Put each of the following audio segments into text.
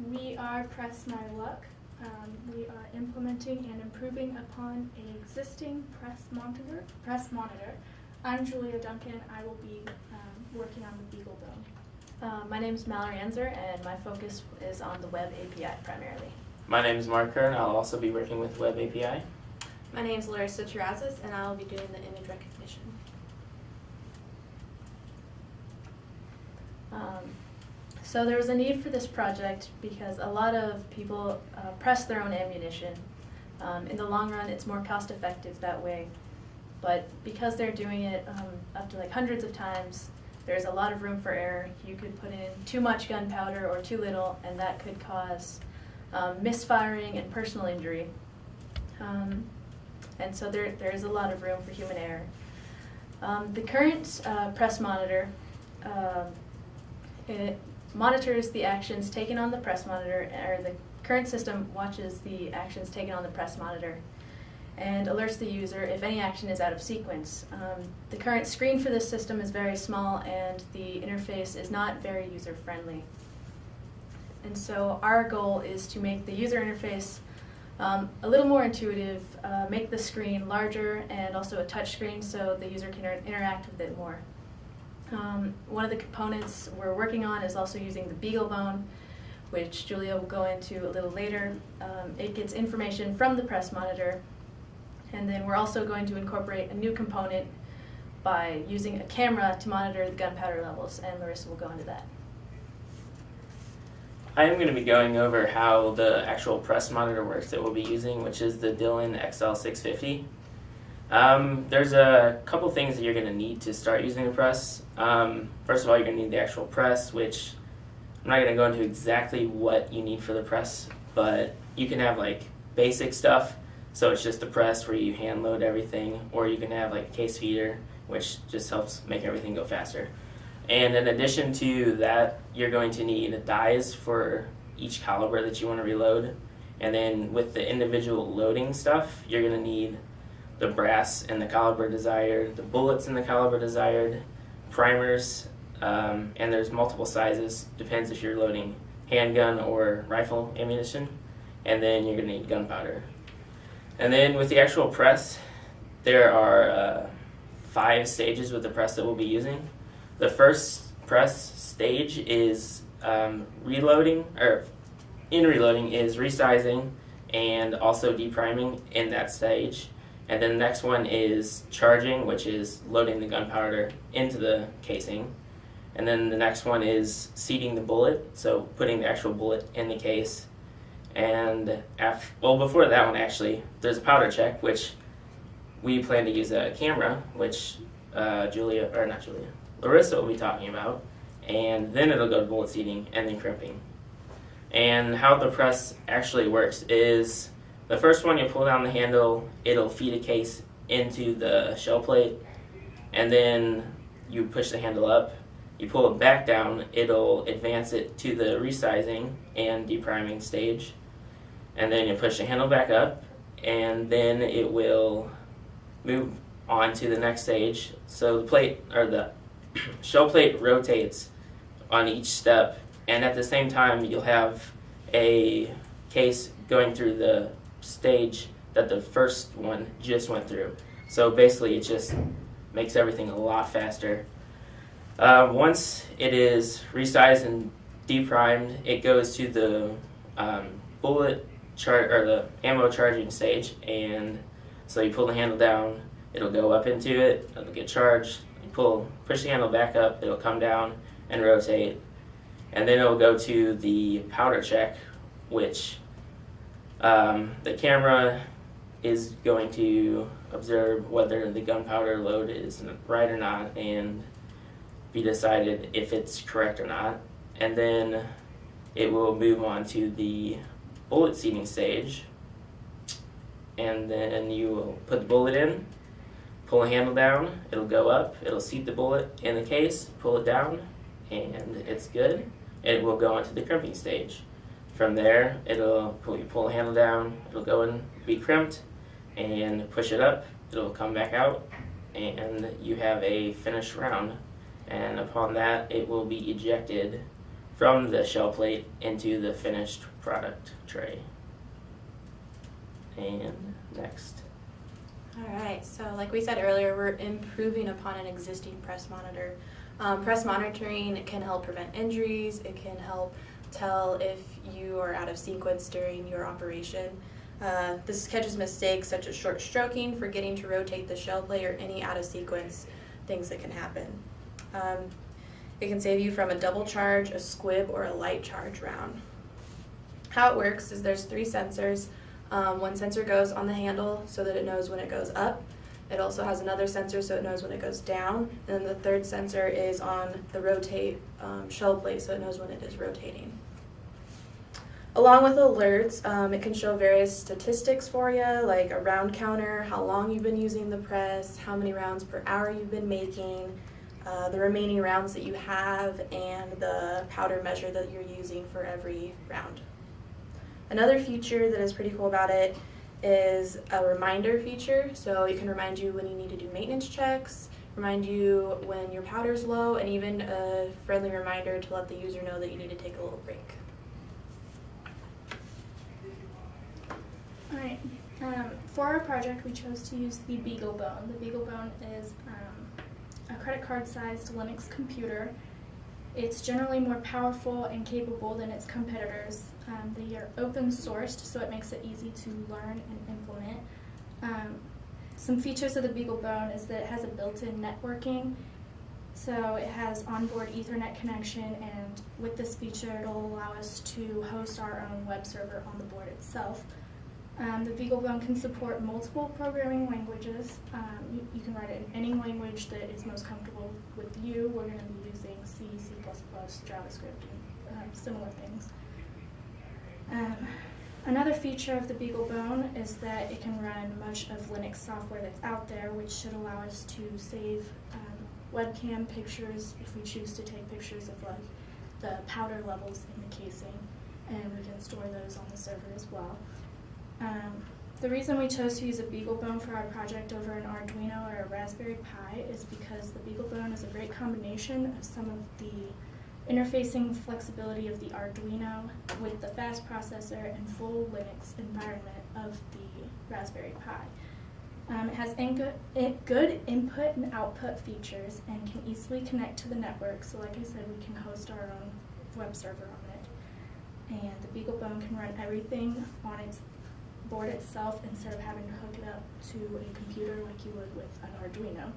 We are Press My Luck. We are implementing and improving upon an existing press monitor. I'm Julia Duncan. I will be working on the beaglebone. My name is Mallory Enzer, and my focus is on the web API primarily. My name is Mark Kerr, and I'll also be working with web API. My name is Larissa Terrazas, and I'll be doing the image recognition. So there was a need for this project because a lot of people press their own ammunition. In the long run, it's more cost effective that way. But because they're doing it up to like hundreds of times, there's a lot of room for error. You could put in too much gunpowder or too little, and that could cause misfiring and personal injury. And so there is a lot of room for human error. The current press monitor, it monitors the actions taken on the press monitor, or the current system watches the actions taken on the press monitor and alerts the user if any action is out of sequence. The current screen for this system is very small and the interface is not very user-friendly. And so our goal is to make the user interface a little more intuitive, make the screen larger and also a touch screen so the user can interact with it more. One of the components we're working on is also using the beaglebone, which Julia will go into a little later. It gets information from the press monitor, and then we're also going to incorporate a new component by using a camera to monitor the gunpowder levels, and Larissa will go into that. I'm going to be going over how the actual press monitor works that we'll be using, which is the Dillon XL650. There's a couple things that you're going to need to start using a press. First of all, you're going to need the actual press, which I'm not going to go into exactly what you need for the press, but you can have like basic stuff, so it's just a press where you hand load everything, or you can have like a case feeder, which just helps make everything go faster. And in addition to that, you're going to need dies for each caliber that you want to reload, and then with the individual loading stuff, you're going to need the brass and the caliber desired, the bullets in the caliber desired, primers, and there's multiple sizes, depends if you're loading handgun or rifle ammunition, and then you're going to need gunpowder. And then with the actual press, there are 5 stages with the press that we'll be using. The first press stage is reloading is resizing and also depriming in that stage. And then the next one is charging, which is loading the gunpowder into the casing. And then the next one is seating the bullet, so putting the actual bullet in the case. And before that one actually, there's a powder check, which we plan to use a camera, which Larissa will be talking about. And then it'll go to bullet seating and then crimping. And how the press actually works is, the first one, you pull down the handle, it'll feed a case into the shell plate, and then you push the handle up, you pull it back down, it'll advance it to the resizing and depriming stage, and then you push the handle back up, and then it will move on to the next stage. So the shell plate rotates on each step, and at the same time you'll have a case going through the stage that the first one just went through. So basically it just makes everything a lot faster. Once it is resized and deprimed, it goes to the the ammo charging stage, and so you pull the handle down, it'll go up into it, it'll get charged, you push the handle back up, it'll come down and rotate, and then it'll go to the powder check, which the camera is going to observe whether the gunpowder load is right or not and be decided if it's correct or not. And then it will move on to the bullet seating stage. And then you will put the bullet in, pull the handle down, it'll go up, it'll seat the bullet in the case, pull it down, and it's good. And it will go on to the crimping stage. From there, you pull the handle down, it'll go and be crimped, and push it up, it'll come back out, and you have a finished round. And upon that, it will be ejected from the shell plate into the finished product tray. And next. Alright, so like we said earlier, we're improving upon an existing press monitor. Press monitoring can help prevent injuries, it can help tell if you are out of sequence during your operation. This catches mistakes such as short stroking, forgetting to rotate the shell plate, or any out of sequence things that can happen. It can save you from a double charge, a squib, or a light charge round. How it works is there's 3 sensors. One sensor goes on the handle so that it knows when it goes up. It also has another sensor so it knows when it goes down. And then the third sensor is on the rotate shell plate so it knows when it is rotating. Along with alerts, it can show various statistics for you, like a round counter, how long you've been using the press, how many rounds per hour you've been making, the remaining rounds that you have, and the powder measure that you're using for every round. Another feature that is pretty cool about it is a reminder feature, so it can remind you when you need to do maintenance checks, remind you when your powder's low, and even a friendly reminder to let the user know that you need to take a little break. Alright, for our project we chose to use the beaglebone. The beaglebone is a credit card sized Linux computer. It's generally more powerful and capable than its competitors. They are open sourced, so it makes it easy to learn and implement. Some features of the beaglebone is that it has a built-in networking, so it has onboard Ethernet connection, and with this feature it'll allow us to host our own web server on the board itself. The beaglebone can support multiple programming languages. You can write it in any language that is most comfortable with you. We're going to be using C, C++, JavaScript, and similar things. Another feature of the beaglebone is that it can run much of Linux software that's out there, which should allow us to save webcam pictures if we choose to take pictures of like the powder levels in the casing, and we can store those on the server as well. The reason we chose to use a beaglebone for our project over an Arduino or a Raspberry Pi is because the beaglebone is a great combination of some of the interfacing flexibility of the Arduino with the fast processor and full Linux environment of the Raspberry Pi. It has good input and output features and can easily connect to the network, so like I said, we can host our own web server on it. And the beaglebone can run everything on its board itself instead of having to hook it up to a computer like you would with an Arduino.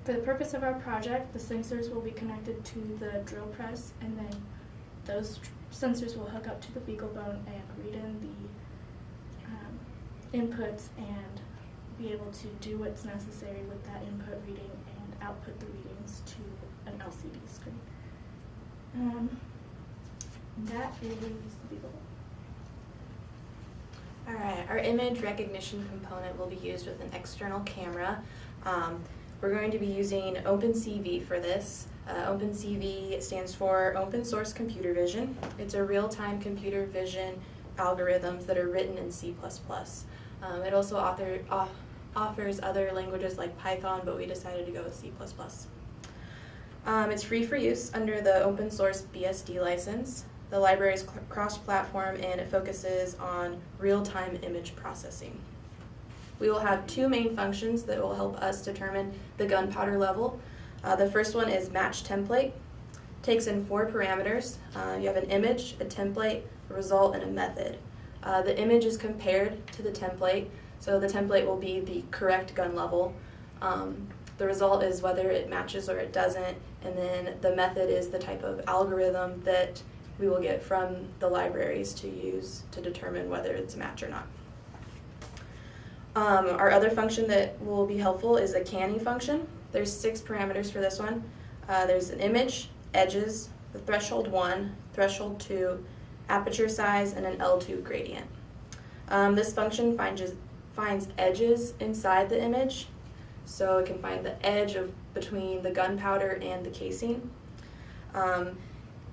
For the purpose of our project, the sensors will be connected to the drill press, and then those sensors will hook up to the beaglebone and read in the inputs and be able to do what's necessary with that input reading and output the readings to an LCD screen. That is the beaglebone. Alright, our image recognition component will be used with an external camera. We're going to be using OpenCV for this. OpenCV stands for Open Source Computer Vision. It's a real-time computer vision algorithms that are written in C++. It also offers other languages like Python, but we decided to go with C++. It's free for use under the open source BSD license. The library is cross-platform and it focuses on real-time image processing. We will have 2 main functions that will help us determine the gunpowder level. The first one is match template. Takes in 4 parameters. You have an image, a template, a result, and a method. The image is compared to the template, so the template will be the correct gun level. The result is whether it matches or it doesn't, and then the method is the type of algorithm that we will get from the libraries to use to determine whether it's a match or not. Our other function that will be helpful is a canny function. There's 6 parameters for this one. There's an image, edges, the threshold 1, threshold 2, aperture size, and an L2 gradient. This function finds edges inside the image, so it can find the edge between the gunpowder and the casing.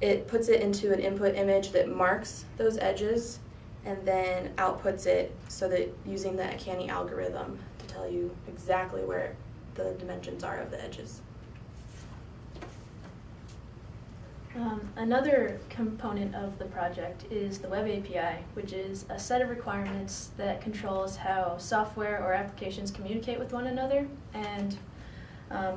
It puts it into an input image that marks those edges and then outputs it so that using the canny algorithm to tell you exactly where the dimensions are of the edges. Another component of the project is the Web API, which is a set of requirements that controls how software or applications communicate with one another. And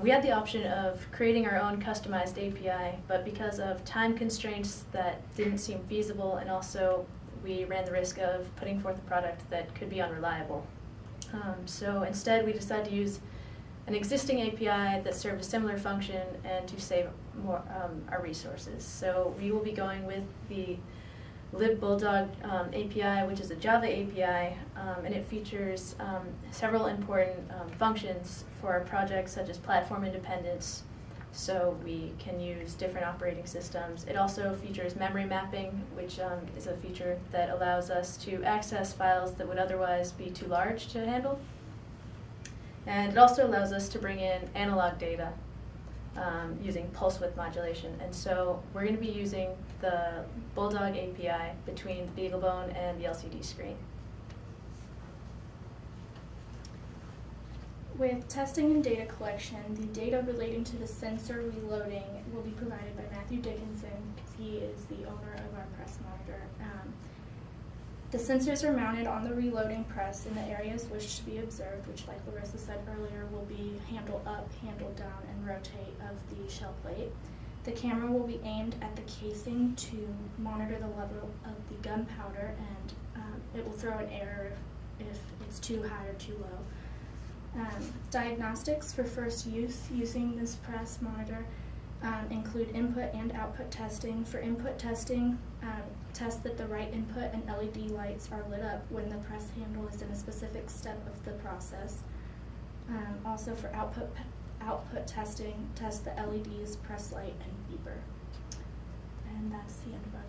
we had the option of creating our own customized API, but because of time constraints that didn't seem feasible, and also we ran the risk of putting forth a product that could be unreliable. So instead we decided to use an existing API that served a similar function and to save more our resources. So we will be going with the libbulldog API, which is a Java API, and it features several important functions for our projects, such as platform independence, so we can use different operating systems. It also features memory mapping, which is a feature that allows us to access files that would otherwise be too large to handle. And it also allows us to bring in analog data using pulse width modulation. And so we're going to be using the Bulldog API between the beaglebone and the LCD screen. With testing and data collection, the data relating to the sensor reloading will be provided by Matthew Dickinson, because he is the owner of our press monitor. The sensors are mounted on the reloading press in the areas wished to be observed, which, like Larissa said earlier, will be handle up, handle down, and rotate of the shell plate. The camera will be aimed at the casing to monitor the level of the gunpowder, and it will throw an error if it's too high or too low. Diagnostics for first use using this press monitor include input and output testing. For input testing, test that the right input and LED lights are lit up when the press handle is in a specific step of the process. Also for output testing, test the LEDs, press light, and beeper. And that's the end of our